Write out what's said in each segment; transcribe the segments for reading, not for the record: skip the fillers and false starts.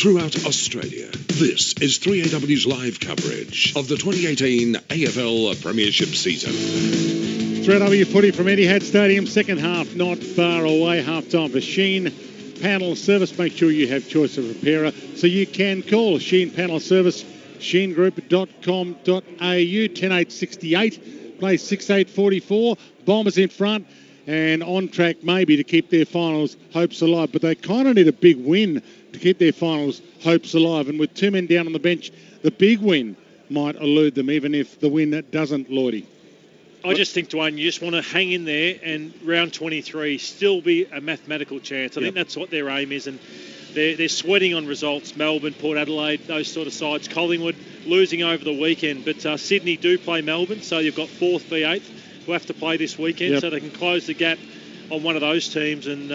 throughout Australia. This is 3AW's live coverage of the 2018 AFL Premiership season. 3AW footy from Etihad Stadium, second half not far away, half-time for Sheen Panel Service. Make sure you have choice of repairer, so you can call Sheen Panel Service, sheengroup.com.au, 10-8-68, play 6-8-44, Bombers in front and on track maybe to keep their finals hopes alive, but they kind of need a big win to keep their finals hopes alive, and with two men down on the bench, the big win might elude them, even if the win doesn't, Lloydie. I just think, Dwayne, you just want to hang in there and round 23 still be a mathematical chance. I think that's what their aim is, and they're sweating on results. Melbourne, Port Adelaide, those sort of sides. Collingwood losing over the weekend, but Sydney do play Melbourne, so you've got 4th v 8th who have to play this weekend, so they can close the gap on one of those teams. And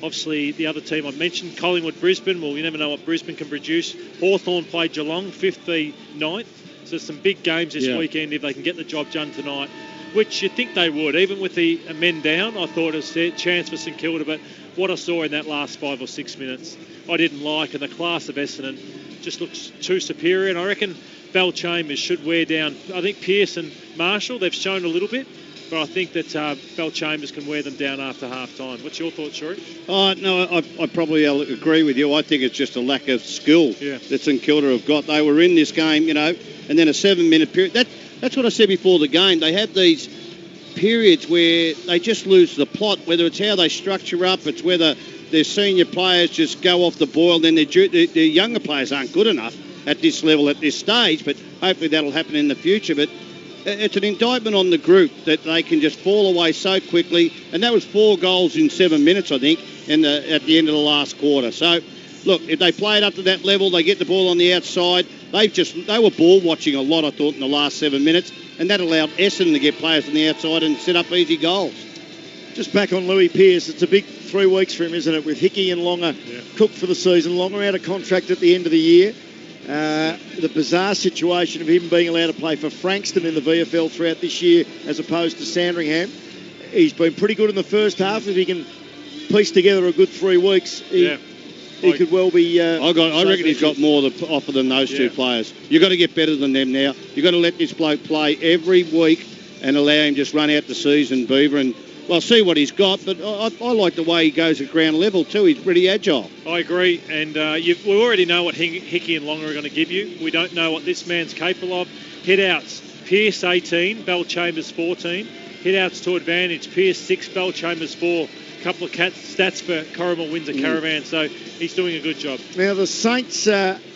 obviously the other team I mentioned, Collingwood, Brisbane, well, you never know what Brisbane can produce. Hawthorn played Geelong, 5th v 9th. So some big games this weekend if they can get the job done tonight, which you think they would. Even with the men down, I thought it was a chance for St Kilda, but what I saw in that last 5 or 6 minutes, I didn't like, and the class of Essendon just looks too superior, and I reckon Val Chambers should wear down. I think Pearce and Marshall, they've shown a little bit, but I think that Val Chambers can wear them down after half-time. What's your thoughts, Shuri? No, I probably agree with you. I think it's just a lack of skill that St Kilda have got. They were in this game, and then a 7-minute period. That's what I said before the game. They have these periods where they just lose the plot, whether it's how they structure up, it's whether their senior players just go off the boil, then their younger players aren't good enough at this level, at this stage, but hopefully that'll happen in the future. But it's an indictment on the group that they can just fall away so quickly, and that was 4 goals in 7 minutes, I think, at the end of the last quarter. So, look, if they play it up to that level, they get the ball on the outside. They were ball watching a lot, I thought, in the last 7 minutes, and that allowed Essendon to get players on the outside and set up easy goals. Just back on Louis Pearce, it's a big 3 weeks for him, isn't it, with Hickey and Longer cooked for the season. Longer out of contract at the end of the year. The bizarre situation of him being allowed to play for Frankston in the VFL throughout this year as opposed to Sandringham. He's been pretty good in the first half. If he can piece together a good 3 weeks, he could well be... I reckon he's got more to offer than those two players. You've got to get better than them now. You've got to let this bloke play every week and allow him just run out the season, Beaver, and see what he's got. But I like the way he goes at ground level too. He's pretty agile. I agree, and we already know what Hickey and Longer are going to give you. We don't know what this man's capable of. Hit-outs, Pearce 18, Bell Chambers 14. Hit-outs to advantage, Pearce 6, Bell Chambers 4. A couple of stats for Corrimal Windsor Caravan, so he's doing a good job. Now the Saints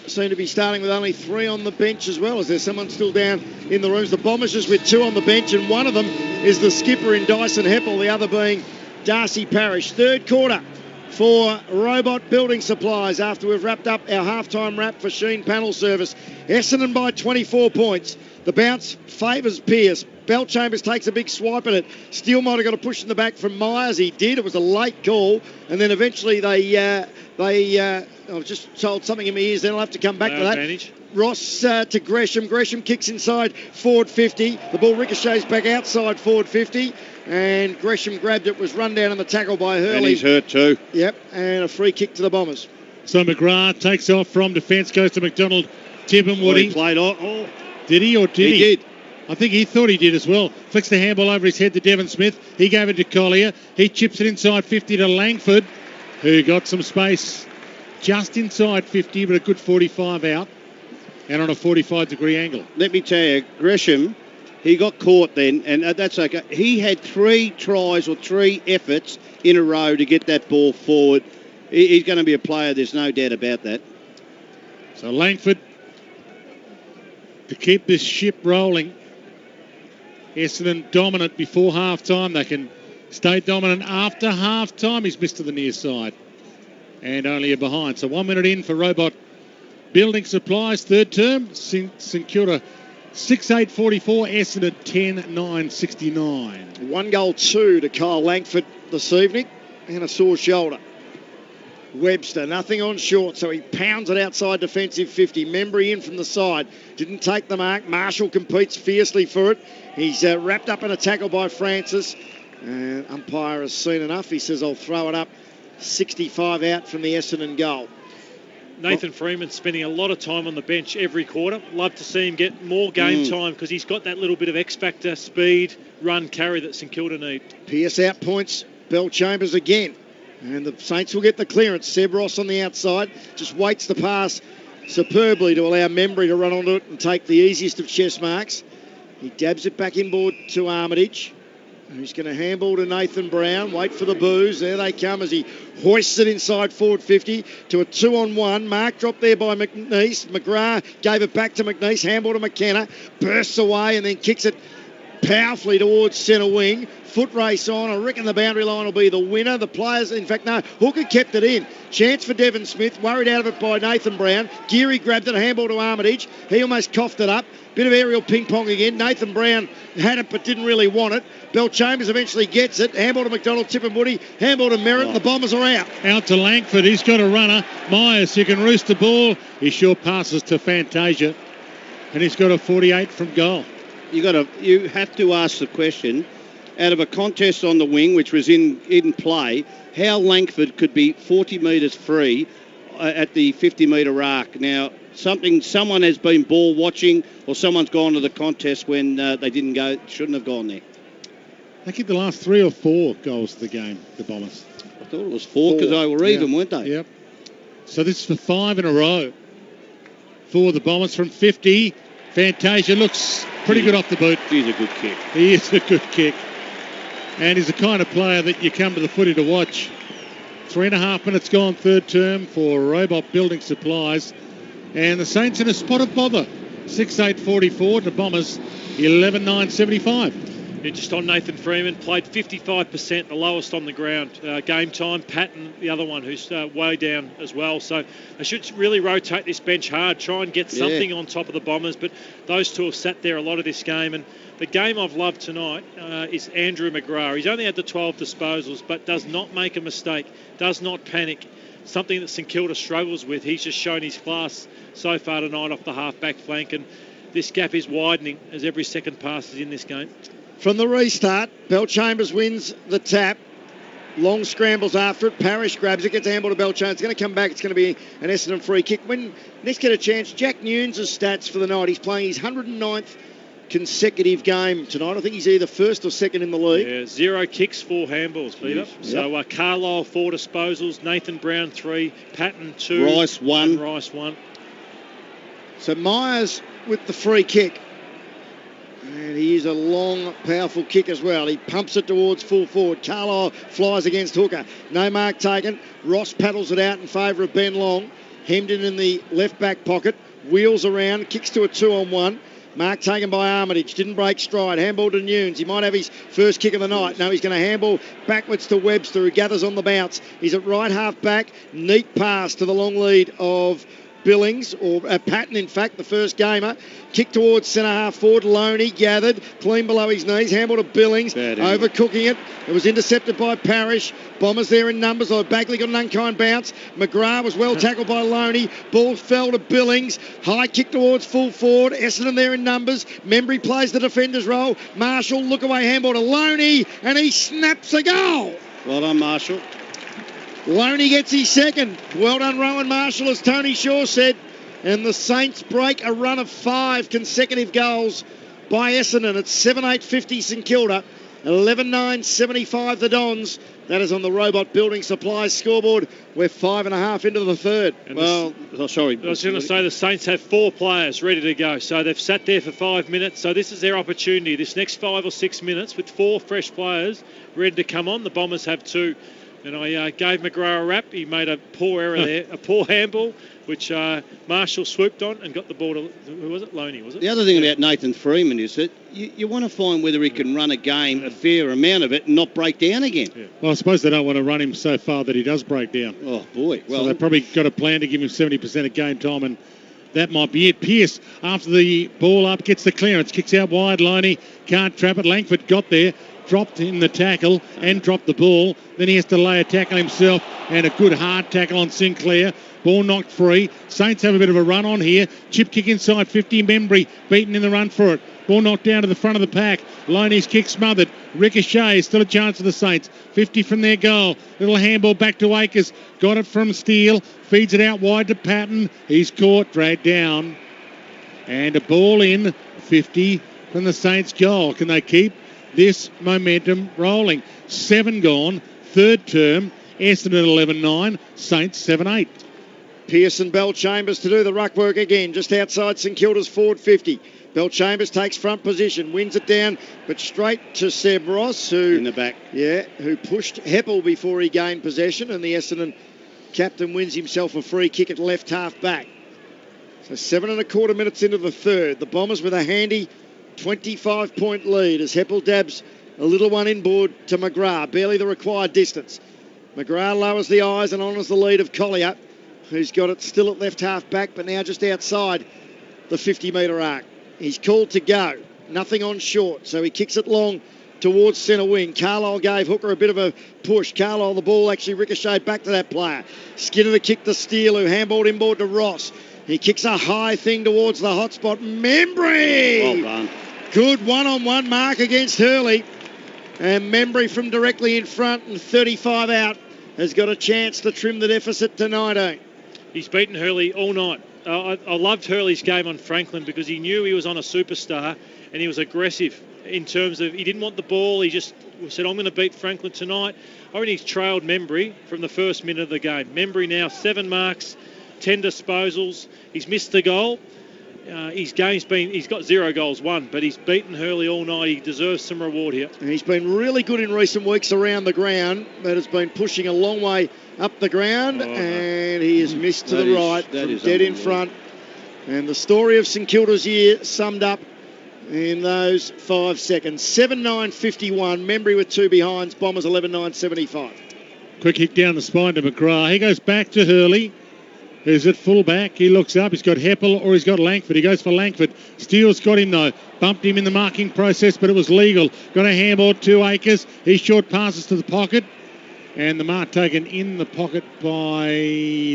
seem to be starting with only 3 on the bench as well. Is there someone still down in the rooms? The Bombers just with 2 on the bench, and one of them is the skipper in Dyson Heppel, the other being Darcy Parish. Third quarter for Robot Building Supplies after we've wrapped up our halftime wrap for Sheen Panel Service. Essendon by 24 points. The bounce favours Pearce. Bell Chambers takes a big swipe at it. Steele might have got a push in the back from Myers. He did. It was a late call. And then eventually I've just told something in my ears. Then I'll have to come back to that. Advantage. Ross to Gresham. Gresham kicks inside forward 50. The ball ricochets back outside forward 50. And Gresham grabbed it. Was run down in the tackle by Hurley. And he's hurt too. Yep. And a free kick to the Bombers. So McGrath takes off from defence, goes to McDonald. Tibbin, Woody. He played on. Did he or did he? He did. I think he thought he did as well. Flicks the handball over his head to Devon Smith. He gave it to Collier. He chips it inside 50 to Langford, who got some space just inside 50, but a good 45 out and on a 45-degree angle. Let me tell you, Gresham, he got caught then, and that's okay. He had 3 tries or 3 efforts in a row to get that ball forward. He's going to be a player, there's no doubt about that. So Langford to keep this ship rolling. Essendon dominant before half-time. They can stay dominant after half-time. He's missed to the near side. And only a behind. So 1 minute in for Robot Building Supplies. Third term. St Kilda 6-8-44. Essendon 10-9-69. 1 goal 2 to Kyle Langford this evening. And a sore shoulder. Webster, nothing on short, so he pounds it outside defensive 50. Membry in from the side. Didn't take the mark. Marshall competes fiercely for it. He's wrapped up in a tackle by Francis. Umpire has seen enough. He says, I'll throw it up. 65 out from the Essendon goal. Nathan Freeman's spending a lot of time on the bench every quarter. Love to see him get more game time because he's got that little bit of X factor, speed, run, carry that St Kilda need. Pearce out points Bell Chambers again. And the Saints will get the clearance. Seb Ross on the outside. Just waits the pass superbly to allow Membry to run onto it and take the easiest of chest marks. He dabs it back inboard to Armitage, who's going to handball to Nathan Brown. Wait for the boos. There they come as he hoists it inside forward 50 to a 2-on-1. Mark dropped there by McNeese. McGrath gave it back to McNeese. Handball to McKenna. Bursts away and then kicks it powerfully towards centre wing. Foot race on. I reckon the boundary line will be the winner. The players, in fact, no. Hooker kept it in. Chance for Devon Smith. Worried out of it by Nathan Brown. Geary grabbed it. Handball to Armitage. He almost coughed it up. Bit of aerial ping-pong again. Nathan Brown had it but didn't really want it. Bell Chambers eventually gets it. Handball to McDonald, Tip and Woody. Handball to Merritt. The Bombers are out. Out to Langford. He's got a runner. Myers, who can roost the ball. He sure passes to Fantasia. And he's got a 48 from goal. You have to ask the question, out of a contest on the wing, which was in play, how Langford could be 40 metres free at the 50-metre arc. Now, someone has been ball watching, or someone's gone to the contest when they shouldn't have gone there. They kicked the last 3 or 4 goals of the game, the Bombers. I thought it was 4 because they were even, weren't they? Yep. So this is for 5 in a row for the Bombers from 50. Fantasia looks pretty good off the boot. He's a good kick. He is a good kick. And he's the kind of player that you come to the footy to watch. 3.5 minutes gone, third term for Robot Building Supplies. And the Saints in a spot of bother. 6-8-44 to Bombers, 11-9-75. Just on Nathan Freeman, played 55%, the lowest on the ground. Game time, Patton, the other one, who's way down as well. So they should really rotate this bench hard, try and get something on top of the Bombers. But those two have sat there a lot of this game. And the game I've loved tonight is Andrew McGrath. He's only had the 12 disposals, but does not make a mistake, does not panic. Something that St Kilda struggles with. He's just shown his class so far tonight off the half-back flank. And this gap is widening as every second passes in this game. From the restart, Bell Chambers wins the tap. Long scrambles after it. Parrish grabs it, gets a handball to Bell Chambers. It's going to come back. It's going to be an Essendon free kick. When next get a chance, Jack Nunes' stats for the night. He's playing his 109th consecutive game tonight. I think he's either first or second in the league. Yeah, 0 kicks, 4 handballs, Peter. Yep. So Carlisle 4 disposals, Nathan Brown 3, Patton 2, Rice 1. And Rice 1. So Myers with the free kick. And he is a long, powerful kick as well. He pumps it towards full forward. Carlisle flies against Hooker. No mark taken. Ross paddles it out in favour of Ben Long. Hemden in the left back pocket. Wheels around. Kicks to a 2-on-1. Mark taken by Armitage. Didn't break stride. Handball to Nunes. He might have his first kick of the night. No, he's going to handball backwards to Webster, who gathers on the bounce. He's at right half back. Neat pass to the long lead of Billings, or Patton, in fact, the first gamer. Kick towards centre half forward. Loney gathered, clean below his knees. Handball to Billings, overcooking it. It was intercepted by Parrish. Bombers there in numbers. Bagley got an unkind bounce. McGrath was well tackled by Loney. Ball fell to Billings. High kick towards full forward. Essendon there in numbers. Membry plays the defender's role. Marshall, look away, handball to Loney, and he snaps a goal. Well done, Marshall. Loney gets his second. Well done, Rowan Marshall, as Tony Shaw said. And the Saints break a run of 5 consecutive goals by Essendon. It's 7-8-50 St Kilda, 11-9-75 the Dons. That is on the Robot Building Supplies scoreboard. We're 5.5 into the third. I was going to say the Saints have 4 players ready to go. So they've sat there for 5 minutes. So this is their opportunity. This next 5 or 6 minutes with 4 fresh players ready to come on. The Bombers have 2. And I gave McGrath a rap. He made a poor error there, a poor handball, which Marshall swooped on and got the ball to, who was it? Loney, was it? The other thing about Nathan Freeman is that you want to find whether he can run a game, a fair amount of it, and not break down again. Yeah. Well, I suppose they don't want to run him so far that he does break down. Oh, boy. Well, so they've probably got a plan to give him 70% of game time, and that might be it. Pearce, after the ball up, gets the clearance, kicks out wide. Loney can't trap it. Langford got there. Dropped in the tackle and dropped the ball. Then he has to lay a tackle himself, and a good hard tackle on Sinclair. Ball knocked free. Saints have a bit of a run on here. Chip kick inside 50. Membry beaten in the run for it. Ball knocked down to the front of the pack. Loney's kick smothered. Ricochet, still a chance for the Saints. 50 from their goal. Little handball back to Akers. Got it from Steele. Feeds it out wide to Patton. He's caught, dragged down. And a ball in. 50 from the Saints' goal. Can they keep this momentum rolling? 7 gone. Third term. Essendon 11-9. Saints 7-8. Pearson Bell Chambers to do the ruck work again, just outside St Kilda's forward 50. Bell Chambers takes front position, wins it down, but straight to Seb Ross, who in the back, who pushed Heppel before he gained possession, and the Essendon captain wins himself a free kick at left half back. So 7.25 minutes into the third, the Bombers with a handy 25-point lead as Heppel dabs a little one inboard to McGrath, barely the required distance. McGrath lowers the eyes and honours the lead of Collier, who's got it still at left half back, but now just outside the 50-metre arc. He's called to go. Nothing on short, so he kicks it long towards centre wing. Carlisle gave Hooker a bit of a push. Carlisle, the ball actually ricocheted back to that player. Skinner the kick to Steele, who handballed inboard to Ross. He kicks a high thing towards the hot spot. Membry! Well done. Good one-on-one mark against Hurley. And Membry from directly in front and 35 out has got a chance to trim the deficit to 19. He's beaten Hurley all night. I loved Hurley's game on Franklin because he knew he was on a superstar and he was aggressive in terms of he didn't want the ball. He just said, I'm going to beat Franklin tonight. I reckon he's trailed Membry from the first minute of the game. Membry now 7 marks, 10 disposals. He's missed the goal. He's got 0 goals won, but he's beaten Hurley all night. He deserves some reward here. And he's been really good in recent weeks around the ground, but has been pushing a long way up the ground, and he has missed to the right from dead in front. And the story of St Kilda's year summed up in those 5 seconds. 7-9-51, Membry with 2 behinds, Bombers 11-9-75. Quick hit down the spine to McGrath. He goes back to Hurley, who's at full back. He looks up. He's got Heppel or he's got Langford. He goes for Langford. Steele's got him, though. Bumped him in the marking process, but it was legal. Got a handball to Akers. He short passes to the pocket. And the mark taken in the pocket by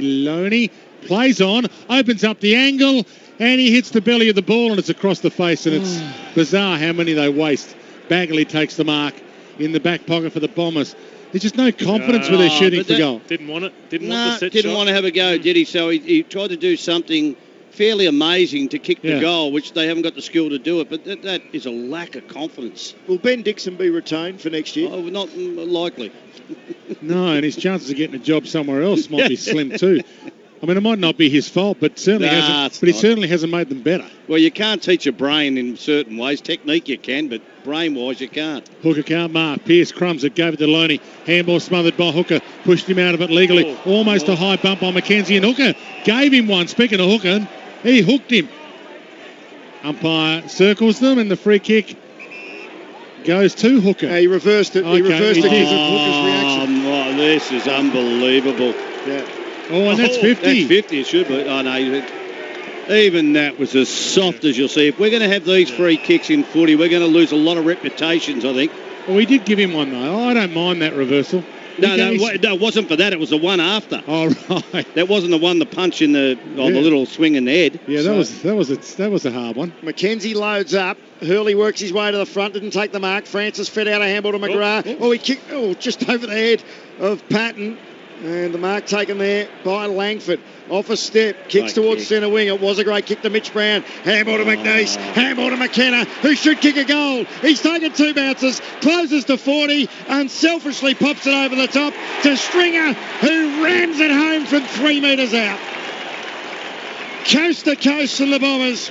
Loney. Plays on, opens up the angle, and he hits the belly of the ball, and it's across the face, and it's bizarre how many they waste. Bagley takes the mark in the back pocket for the Bombers. There's just no confidence with their shooting for goal. Didn't want it. Didn't want the set didn't shot. want to have a go, did he? So he tried to do something fairly amazing to kick the goal, which they haven't got the skill to do it. But that is a lack of confidence. Will Ben Dixon be retained for next year? Oh, not likely. No, and his chances of getting a job somewhere else might be slim too. I mean, it might not be his fault, but certainly he certainly hasn't made them better. Well, you can't teach a brain in certain ways. Technique you can, but brain-wise you can't. Hooker can't mark. Pierce crumbs it, gave it to Loney. Handball smothered by Hooker. Pushed him out of it legally. Almost a high bump on Mackenzie, and Hooker gave him one. Speaking of Hooker, he hooked him. Umpire circles them, and the free kick goes to Hooker. He reversed it. He reversed it because of Hooker's reaction. Oh, this is unbelievable. Yeah. Oh, and that's 50. That's 50, it should be. Oh, no. Even that was as soft as you'll see. If we're going to have these free kicks in footy, we're going to lose a lot of reputations, I think. Well, we did give him one, though. I don't mind that reversal. No, it wasn't for that. It was the one after. Oh, right. That wasn't the one, the punch in the little swing in the head. Yeah, that was a hard one. Mackenzie loads up. Hurley works his way to the front. Didn't take the mark. Francis fed out a handball to McGrath. He kicked just over the head of Patton. And the mark taken there by Langford. Off a step, kicks towards centre wing. It was a great kick to Mitch Brown. Handball to McNeese. Handball to McKenna, who should kick a goal. He's taken 2 bounces, closes to 40, unselfishly pops it over the top to Stringer, who rams it home from 3 metres out. Coast to coast from the Bombers.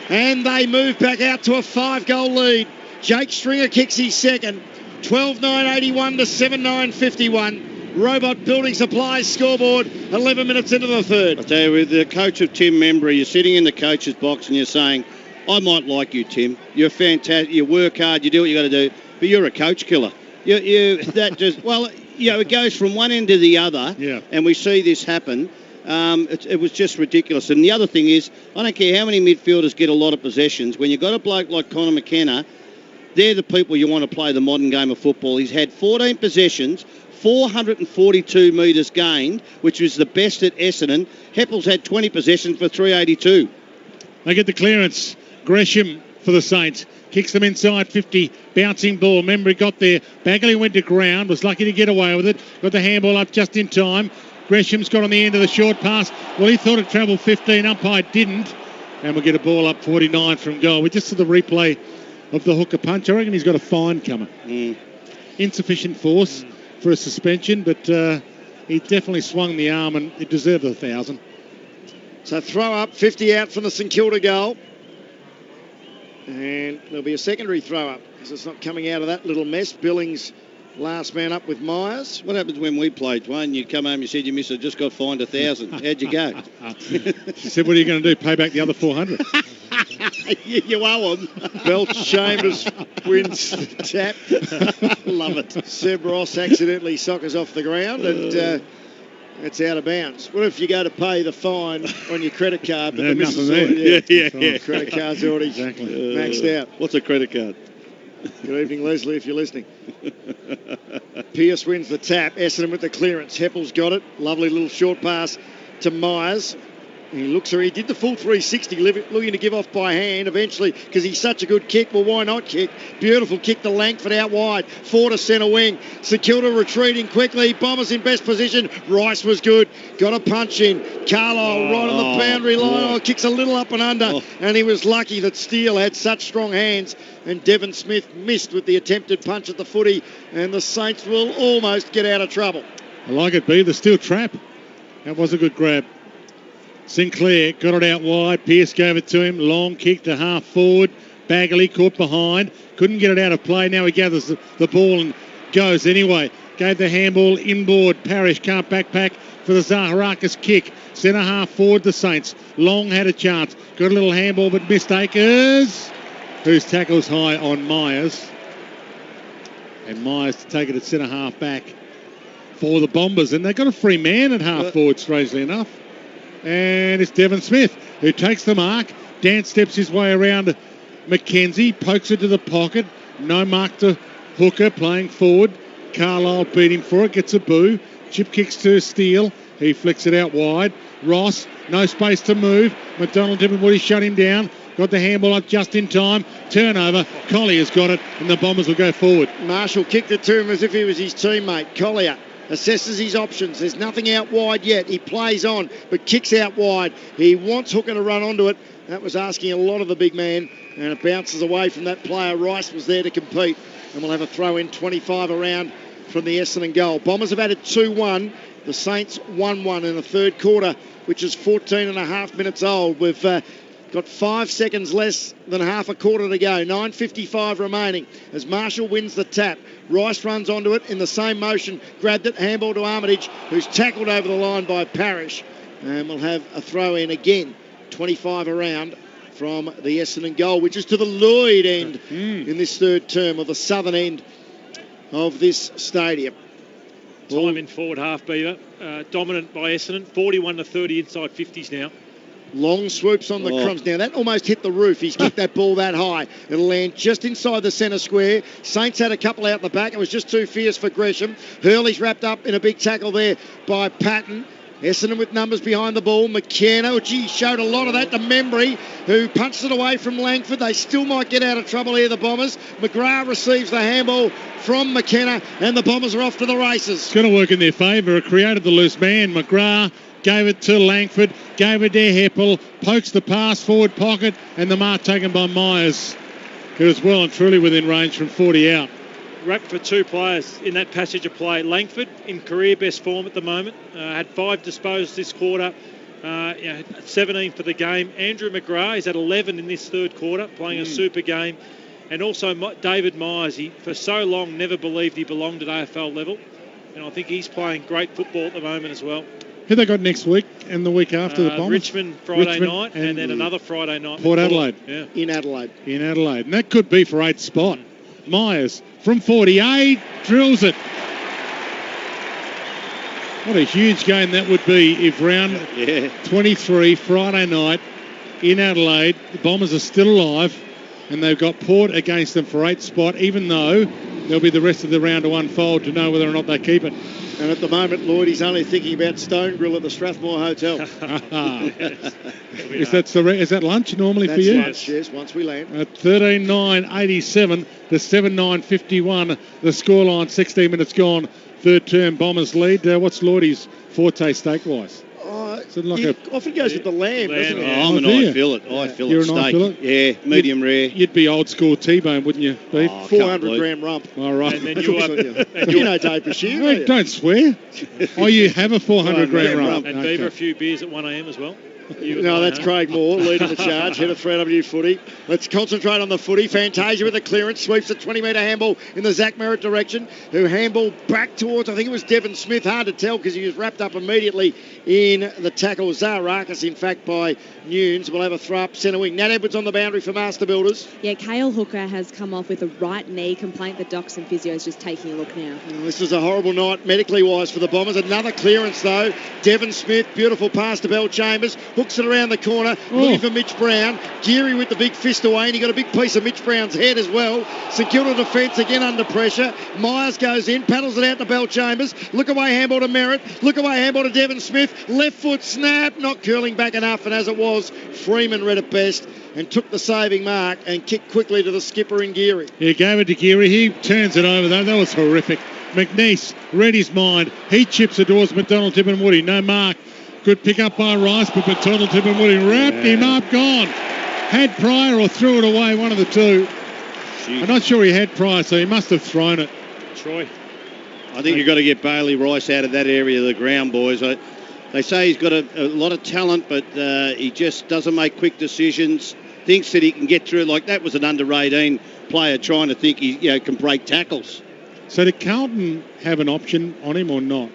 And they move back out to a 5-goal lead. Jake Stringer kicks his second. 12-9-81 to 7-9-51. Robot Building Supplies scoreboard, 11 minutes into the third. I tell you, with the coach of Tim Membry, you're sitting in the coach's box and you're saying, I might like you, Tim. You're fantastic. You work hard. You do what you got to do. But you're a coach killer. It goes from one end to the other. Yeah. And we see this happen. It was just ridiculous. And the other thing is, I don't care how many midfielders get a lot of possessions. When you've got a bloke like Connor McKenna, they're the people you want to play the modern game of football. He's had 14 possessions, 442 metres gained, which was the best at Essendon. Heppel's had 20 possessions for 382. They get the clearance. Gresham for the Saints. Kicks them inside 50. Bouncing ball. Remember, he got there. Bagley went to ground. Was lucky to get away with it. Got the handball up just in time. Gresham's got on the end of the short pass. Well, he thought it travelled 15. Umpire didn't. And we'll get a ball up 49 from goal. We just saw the replay of the hooker punch. I reckon he's got a fine coming. Insufficient force for a suspension, but he definitely swung the arm and it deserved 1,000. So throw up, 50 out from the St Kilda goal. And there'll be a secondary throw up because it's not coming out of that little mess. Billings last man up with Myers. What happens when we played, Dwayne? You come home, you said your missus just got fined 1,000. How'd you go? She said, what are you going to do, pay back the other 400? You owe them. Belch Chambers wins the tap. Love it. Seb Ross accidentally soccers off the ground and it's out of bounds. What if you go to pay the fine on your credit card, but the missus Yeah. credit card's already maxed out. What's a credit card? Good evening, Leslie, if you're listening. Pearce wins the tap. Essendon with the clearance. Heppel's got it. Lovely little short pass to Myers. He looks he did the full 360, looking to give off by hand eventually because he's such a good kick. Well, why not kick? Beautiful kick to Langford out wide. 4 to centre wing. St Kilda retreating quickly. Bombers in best position. Rice was good. Got a punch in. Carlisle right on the boundary line. Kicks a little up and under. And he was lucky that Steele had such strong hands. And Devon Smith missed with the attempted punch at the footy. And the Saints will almost get out of trouble. I like it, B. The steel trap. That was a good grab. Sinclair got it out wide. Pearce gave it to him. Long kick to half forward. Bagley caught behind. Couldn't get it out of play. Now he gathers the ball and goes anyway. Gave the handball inboard. Parrish can't backpack for the Zaharakis kick. Centre half forward the Saints. Long had a chance. Got a little handball but missed Akers, whose tackles high on Myers. And Myers to take it at centre half back for the Bombers. And they've got a free man at half forward, strangely enough. And it's Devon Smith who takes the mark. Dan steps his way around McKenzie, pokes it to the pocket. No mark to Hooker playing forward. Carlisle beat him for it, gets a boo. Chip kicks to Steele. He flicks it out wide. Ross, no space to move. McDonald did what he shut him down. Got the handball up just in time. Turnover. Collier's got it, and the Bombers will go forward. Marshall kicked it to him as if he was his teammate. Collier assesses his options. There's nothing out wide yet. He plays on, but kicks out wide. He wants Hooker to run onto it. That was asking a lot of the big man, and it bounces away from that player. Rice was there to compete, and we'll have a throw in 25 around from the Essendon goal. Bombers have added 2-1. The Saints 1-1 in the third quarter, which is 14 and a half minutes old. We've got 5 seconds less than half a quarter to go. 9:55 remaining as Marshall wins the tap. Rice runs onto it in the same motion. Grabbed it. Handball to Armitage, who's tackled over the line by Parrish. And we'll have a throw in again. 25 around from the Essendon goal, which is to the Lloyd end in this third term, or the southern end of this stadium. Time in forward half, Beaver. Dominant by Essendon. 41 to 30 inside 50s now. Long swoops on the crumbs. Now, that almost hit the roof. He's kicked that ball that high. It'll land just inside the centre square. Saints had a couple out the back. It was just too fierce for Gresham. Hurley's wrapped up in a big tackle there by Patton. Essendon with numbers behind the ball. McKenna, showed a lot of that to Membry, who punched it away from Langford. They still might get out of trouble here, the Bombers. McGrath receives the handball from McKenna, and the Bombers are off to the races. It's going to work in their favour. It created the loose man. McGrath gave it to Langford, gave it to Heppel, pokes the pass forward pocket, and the mark taken by Myers, who was well and truly within range from 40 out. Wrapped for 2 players in that passage of play. Langford in career best form at the moment. Had 5 disposed this quarter. 17 for the game. Andrew McGrath is at 11 in this third quarter, playing a super game. And also David Myers, he for so long never believed he belonged at AFL level. And I think he's playing great football at the moment as well. Who they got next week and the week after the Bombers? Richmond Friday night and then another Friday night. Port Adelaide. Yeah. In Adelaide. And that could be for 8th spot. Myers from 48 drills it. What a huge game that would be if round 23 Friday night in Adelaide, the Bombers are still alive and they've got Port against them for 8th spot, even though there'll be the rest of the round to unfold to know whether or not they keep it. And at the moment, Lloyd, he's only thinking about Stone Grill at the Strathmore Hotel. Is that lunch normally That's for you? Lunch, yes, once we land. At 13.9.87 to 7.9.51, the scoreline, 16 minutes gone. Third term, Bombers lead. What's Lloydie's forte steak-wise? He often goes with the lamb, doesn't he? I'm an eye fillet. You're an steak. eye fillet? Yeah, medium rare. You'd be old school T-bone, wouldn't you, Beef? 400 gram rump. All right. And then You know Dave Bashir. Don't swear. You have a 400 gram rump. And Beaver, a few beers at 1 a.m. as well. No, that's Craig Moore leading the charge, head of 3W footy. Let's concentrate on the footy. Fantasia with the clearance, sweeps a 20-metre handball in the Zach Merritt direction, who handball back towards, I think it was Devon Smith, hard to tell because he was wrapped up immediately in the tackle. Zarakis, in fact, by Nunes. Will have a throw up centre wing. Nat Edwards on the boundary for Master Builders. Yeah, Cale Hooker has come off with a right knee complaint. The docs and physio is just taking a look now. This was a horrible night medically wise for the Bombers. Another clearance though. Devon Smith, beautiful pass to Bell Chambers, hooks it around the corner, looking for Mitch Brown. Geary with the big fist away, and he got a big piece of Mitch Brown's head as well. St Kilda defence again under pressure. Myers goes in, paddles it out to Bell Chambers. Look away handball to Merritt. Look away handball to Devon Smith. Left foot snap, not curling back enough, and as it was, Freeman read it best and took the saving mark and kicked quickly to the skipper in Geary. He gave it to Geary. He turns it over though. That was horrific. McNeese read his mind. He chips it towards McDonald, Tip and Woody. No mark. Good pick up by Rice, but McDonald, Tip and Woody wrapped him up, gone. Had Pryor or threw it away, one of the two. I'm not sure he had Pryor, so he must have thrown it. Troy. I think you've got to get Bailey Rice out of that area of the ground, boys. They say he's got a lot of talent, but he just doesn't make quick decisions. Thinks that he can get through. Like that was an under-18 player trying to think he can break tackles. So did Carlton have an option on him or not?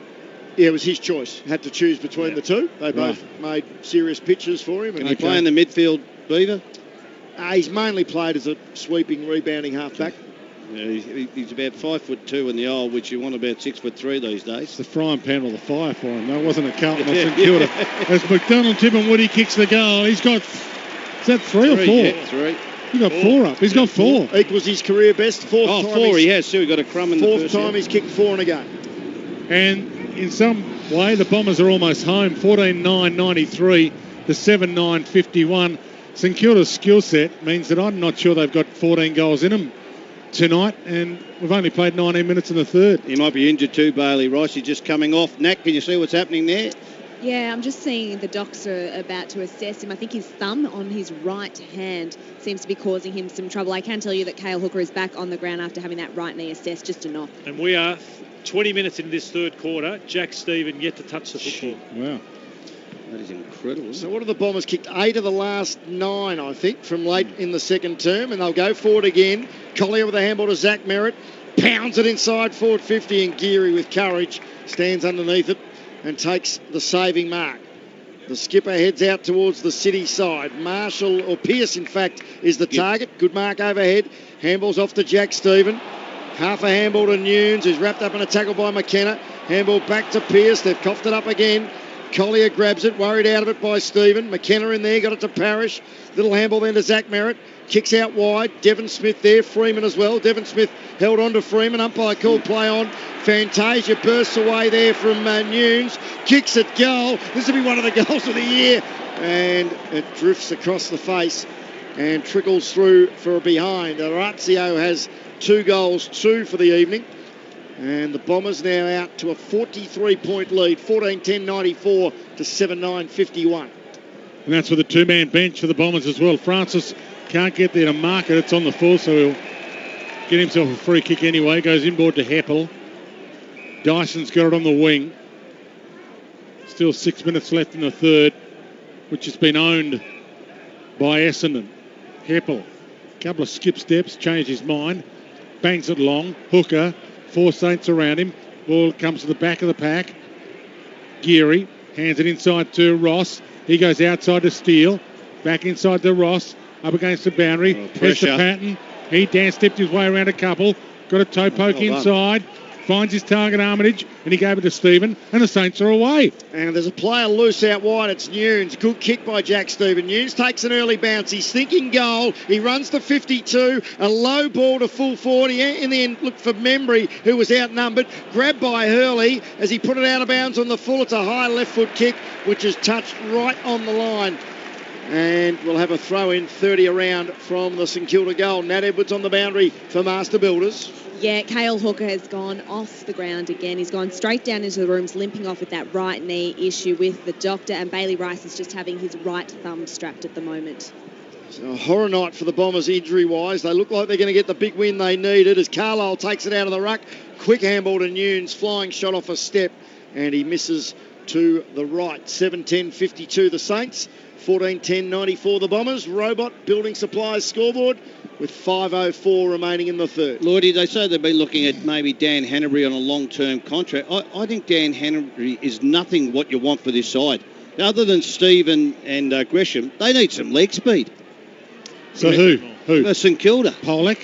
Yeah, it was his choice. Had to choose between the two. They both made serious pitches for him. Can he play in the midfield, Beaver? He's mainly played as a sweeping, rebounding halfback. Yeah, he's about 5'2" in the old, which you want about 6'3" these days. It's the frying pan or the fire for him. That wasn't a Carlton or St Kilda. As McDonald, Tip and Woody kicks the goal, he's got, is that three or four? Yeah, three. He's got four up. He's got four. Equals his career best. Fourth time he has too. He got a crumb in the first. Fourth time he's kicked four in a game. And in some way, the Bombers are almost home. 14.9.93 to 7.9.51. St Kilda's skill set means that I'm not sure they've got 14 goals in them tonight, and we've only played 19 minutes in the third. He might be injured too, Bailey Rice. He's just coming off. Nat, can you see what's happening there? Yeah, I'm just seeing the docs are about to assess him. I think his thumb on his right hand seems to be causing him some trouble. I can tell you that Cale Hooker is back on the ground after having that right knee assessed, just a knock. And we are 20 minutes into this third quarter. Jack Stephen yet to touch the football. Wow. That is incredible. So what have the Bombers kicked? 8 of the last 9, I think, from late in the second term, and they'll go forward again. Collier with a handball to Zach Merritt. Pounds it inside forward 50, and Geary with courage stands underneath it and takes the saving mark. The skipper heads out towards the city side. Marshall, or Pearce, in fact, is the target. Good mark overhead. Handball's off to Jack Stephen. Half a handball to Nunes, who's wrapped up in a tackle by McKenna. Handball back to Pearce. They've coughed it up again. Collier grabs it, worried out of it by Stephen. McKenna in there, got it to Parrish. Little handball then to Zach Merritt. Kicks out wide. Devon Smith there. Freeman as well. Devon Smith held on to Freeman. Umpire called play on. Fantasia bursts away there from Nunes. Kicks at goal. This will be one of the goals of the year. And it drifts across the face and trickles through for a behind. Orazio has 2 goals, 2 for the evening. And the Bombers now out to a 43-point lead, 14-10-94 to 7-9-51. And that's with a two-man bench for the Bombers as well. Francis can't get there to mark it. It's on the full, so he'll get himself a free kick anyway. Goes inboard to Heppel. Dyson's got it on the wing. Still 6 minutes left in the third, which has been owned by Essendon. Heppel, couple of skip steps, changed his mind. Bangs it long. Hooker. 4 Saints around him. Ball comes to the back of the pack. Geary hands it inside to Ross. He goes outside to Steele. Back inside to Ross. Up against the boundary. There's the Patton. He dance-stepped his way around a couple. Got a toe poke inside. finds his target, Armitage, and he gave it to Stephen, and the Saints are away. And there's a player loose out wide. It's Nunes. Good kick by Jack Stephen. Nunes takes an early bounce. He's thinking goal. He runs to 52. A low ball to full 40. In the end, looked for Membry, who was outnumbered. Grabbed by Hurley as he put it out of bounds on the full. It's a high left foot kick, which is touched right on the line. And we'll have a throw in 30 around from the St Kilda goal. Nat Edwards on the boundary for Master Builders. Yeah, Cale Hooker has gone off the ground again. He's gone straight down into the rooms, limping off with that right knee issue with the doctor, and Bailey Rice is just having his right thumb strapped at the moment. So a horror night for the Bombers injury-wise. They look like they're going to get the big win they needed as Carlisle takes it out of the ruck. Quick handball to Nunes, flying shot off a step, and he misses to the right. 7-10-52 the Saints. 14-10-94 the Bombers. Robot Building Supplies scoreboard with 5:04 remaining in the third. Lloydie, they say they've been looking at maybe Dan Hanbury on a long-term contract. I think Dan Hanbury is nothing what you want for this side. Other than Stephen and Gresham, they need some leg speed. So who? St Kilda. Pollock?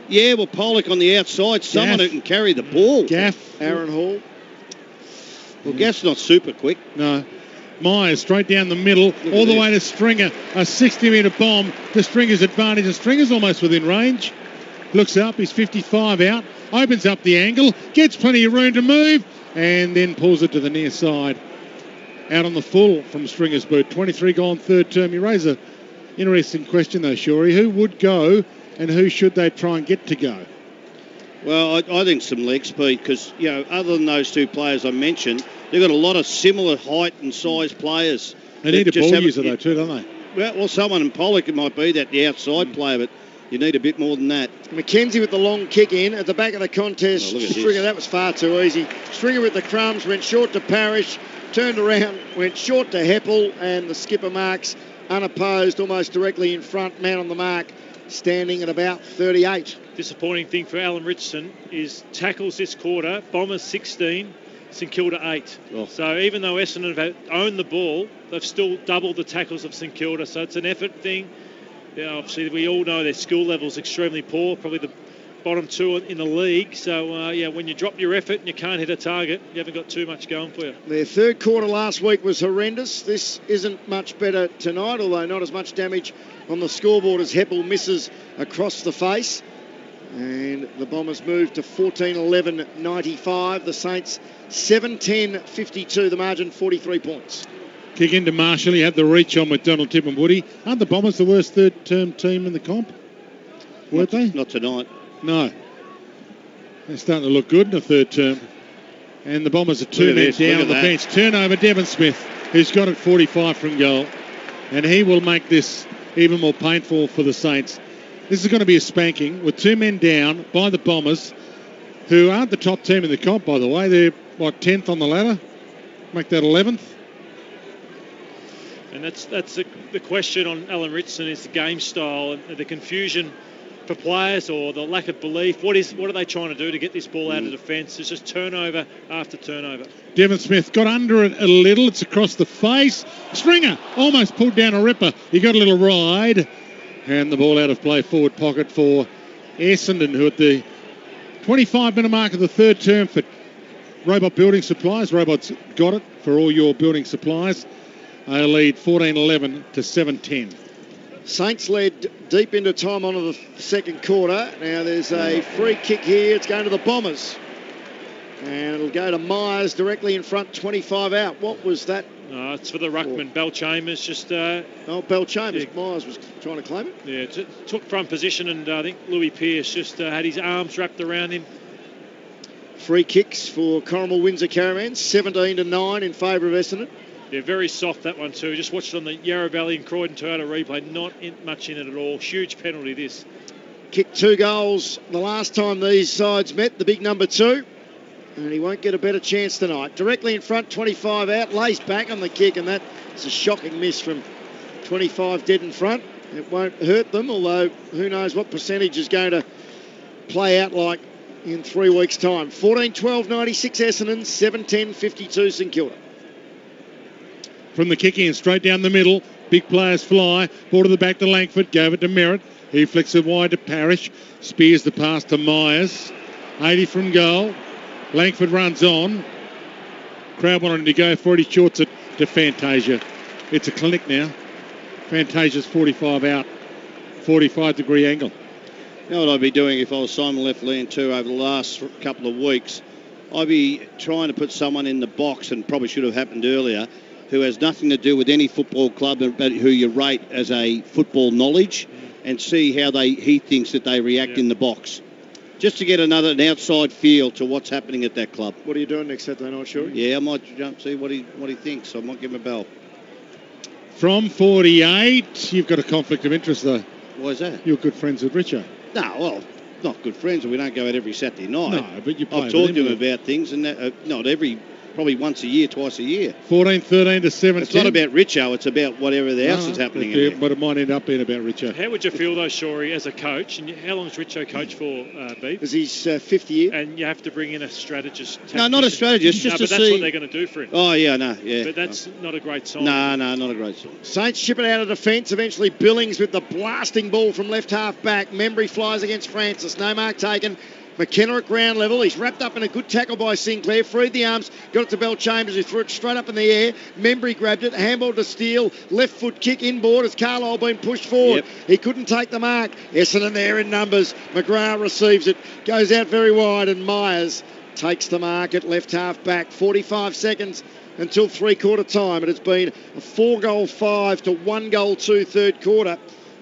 Yeah, well, Pollock on the outside, someone who can carry the ball. Gaff? Aaron Hall. Well, Gaff's not super quick. No. Myers straight down the middle, all the way to Stringer. A 60-metre bomb to Stringer's advantage. And Stringer's almost within range. Looks up, he's 55 out. Opens up the angle, gets plenty of room to move, and then pulls it to the near side. Out on the full from Stringer's boot. 23 gone third term. You raise an interesting question, though, Shorey. Who would go and who should they try and get to go? Well, I think some leg speed because, you know, other than those two players I mentioned, they've got a lot of similar height and size players. They need a ball user, though, too, don't they? Well, someone in Pollock, it might be that the outside player, but you need a bit more than that. McKenzie with the long kick in at the back of the contest. Stringer, that was far too easy. Stringer with the crumbs, went short to Parrish, turned around, went short to Heppel, and the skipper marks unopposed, almost directly in front. Man on the mark, standing at about 38. Disappointing thing for Alan Richardson is tackles this quarter. Bombers 16, St Kilda 8. Oh. So even though Essendon have owned the ball, they've still doubled the tackles of St Kilda. So it's an effort thing. Yeah, obviously, we all know their skill level is extremely poor, probably the bottom two in the league. So, when you drop your effort and you can't hit a target, you haven't got too much going for you. Their third quarter last week was horrendous. This isn't much better tonight, although not as much damage on the scoreboard as Heppel misses across the face. And the Bombers move to 14-11-95. The Saints 7-10-52. The margin 43 points. Kick into Marshall. He had the reach on with Donald Tip and Woody. Aren't the Bombers the worst third-term team in the comp? Weren't they? Not tonight. No. They're starting to look good in the third term. And the Bombers are 2 men down on the bench. Turnover, Devon Smith, who's got it 45 from goal. And he will make this even more painful for the Saints. This is going to be a spanking with 2 men down by the Bombers, who aren't the top team in the comp, by the way. They're, 10th on the ladder? Make that 11th. And that's the question on Alan Richardson is the game style and the confusion for players or the lack of belief. What are they trying to do to get this ball out of defence? It's just turnover after turnover. Devon Smith got under it a little. It's across the face. Stringer almost pulled down a ripper. He got a little ride. And the ball out of play forward pocket for Essendon, who at the 25-minute mark of the third term for Robot Building Supplies. Robot's got it for all your building supplies. They lead 14-11 to 7-10. Saints led deep into time on the second quarter. Now there's a free kick here. It's going to the Bombers. And it'll go to Myers directly in front, 25 out. What was that? It's for the ruckman. Bell Chambers just... Bell Chambers. Yeah. Myers was trying to claim it. Yeah, took front position, and I think Louis Pearce just had his arms wrapped around him. Free kicks for Corrimal Windsor Caravan, 17-9 in favour of Essendon. Yeah, very soft that one too. Just watched it on the Yarra Valley and Croydon Toyota replay. Not much in it at all. Huge penalty this. Kicked 2 goals the last time these sides met, the big number 2. And he won't get a better chance tonight. Directly in front, 25 out, lays back on the kick, and that's a shocking miss from 25 dead in front. It won't hurt them, although who knows what percentage is going to play out like in 3 weeks' time. 14-12-96 Essendon, 7-10-52 St Kilda. From the kick in, straight down the middle. Big players fly. Ball to the back to Langford. Gave it to Merritt. He flicks it wide to Parrish. Spears the pass to Myers. 80 from goal. Langford runs on. Crowd wanting to go for it. He shorts it to Fantasia. It's a clinic now. Fantasia's 45 out. 45-degree angle. You know what I'd be doing if I was Simon Left-Land too over the last couple of weeks? I'd be trying to put someone in the box, and probably should have happened earlier, who has nothing to do with any football club, but who you rate as a football knowledge, and see how he thinks that they react in the box. Just to get an outside feel to what's happening at that club. What are you doing next Saturday night, Shuri? Yeah, I might jump, see what he thinks. I might give him a bell. From 48, you've got a conflict of interest, though. Why is that? You're good friends with Richo. No, well, not good friends. We don't go out every Saturday night. No, but you play I've talked to him about things, and that, not every... Probably once a year, twice a year. 14-13 to 17. It's not about Richo, it's about whatever else is happening in there. But it might end up being about Richo. How would you feel, though, Shorey, as a coach? And how long has Richo coached for, Beeb? This is his fifth year. And you have to bring in a strategist. No, not a strategist, just to see. But that's what they're going to do for him. Oh, yeah, no, yeah. But that's not a great sign. No, not a great sign. Saints chip it out of defence. Eventually Billings with the blasting ball from left half back. Membry flies against Francis. No mark taken. McKenna at ground level. He's wrapped up in a good tackle by Sinclair. Freed the arms. Got it to Bell Chambers, who threw it straight up in the air. Membry grabbed it. Handball to Steele. Left foot kick inboard as Carlisle been pushed forward. Yep. He couldn't take the mark. Essendon there in numbers. McGrath receives it. Goes out very wide, and Myers takes the mark at left half back. 45 seconds until three-quarter time. It has been a 4-goal 5 to 1-goal 2 third quarter.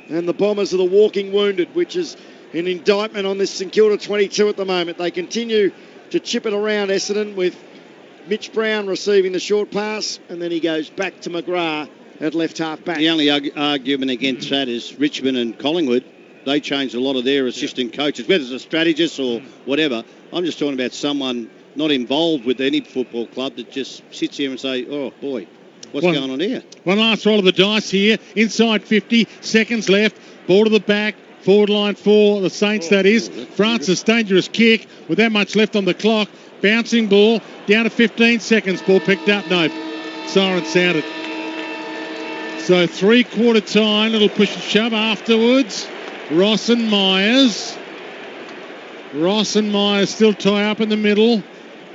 And the Bombers are the walking wounded, which is an indictment on this St Kilda 22 at the moment. They continue to chip it around Essendon, with Mitch Brown receiving the short pass, and then he goes back to McGrath at left half back. The only argument against that is Richmond and Collingwood. They changed a lot of their assistant coaches, whether it's a strategist or whatever. I'm just talking about someone not involved with any football club that just sits here and say, oh boy, what's going on here? One last roll of the dice here. Inside 50 seconds left. Ball to the back. Forward line for the Saints, that is. Francis, dangerous kick with that much left on the clock. Bouncing ball down to 15 seconds. Ball picked up. No. Siren sounded. So three-quarter time. Little push and shove afterwards. Ross and Myers still tie up in the middle.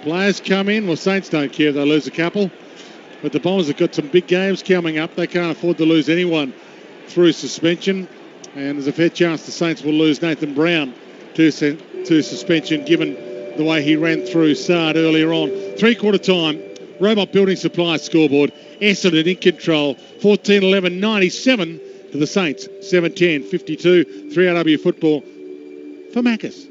Players come in. Well, Saints don't care if they lose a couple. But the Bombers have got some big games coming up. They can't afford to lose anyone through suspension. And there's a fair chance the Saints will lose Nathan Brown to suspension, given the way he ran through Sard earlier on. Three-quarter time, Robot Building Supplies scoreboard. Essendon in control, 14-11, 97 to the Saints, 7-10, 52. 3RW football for Macca's.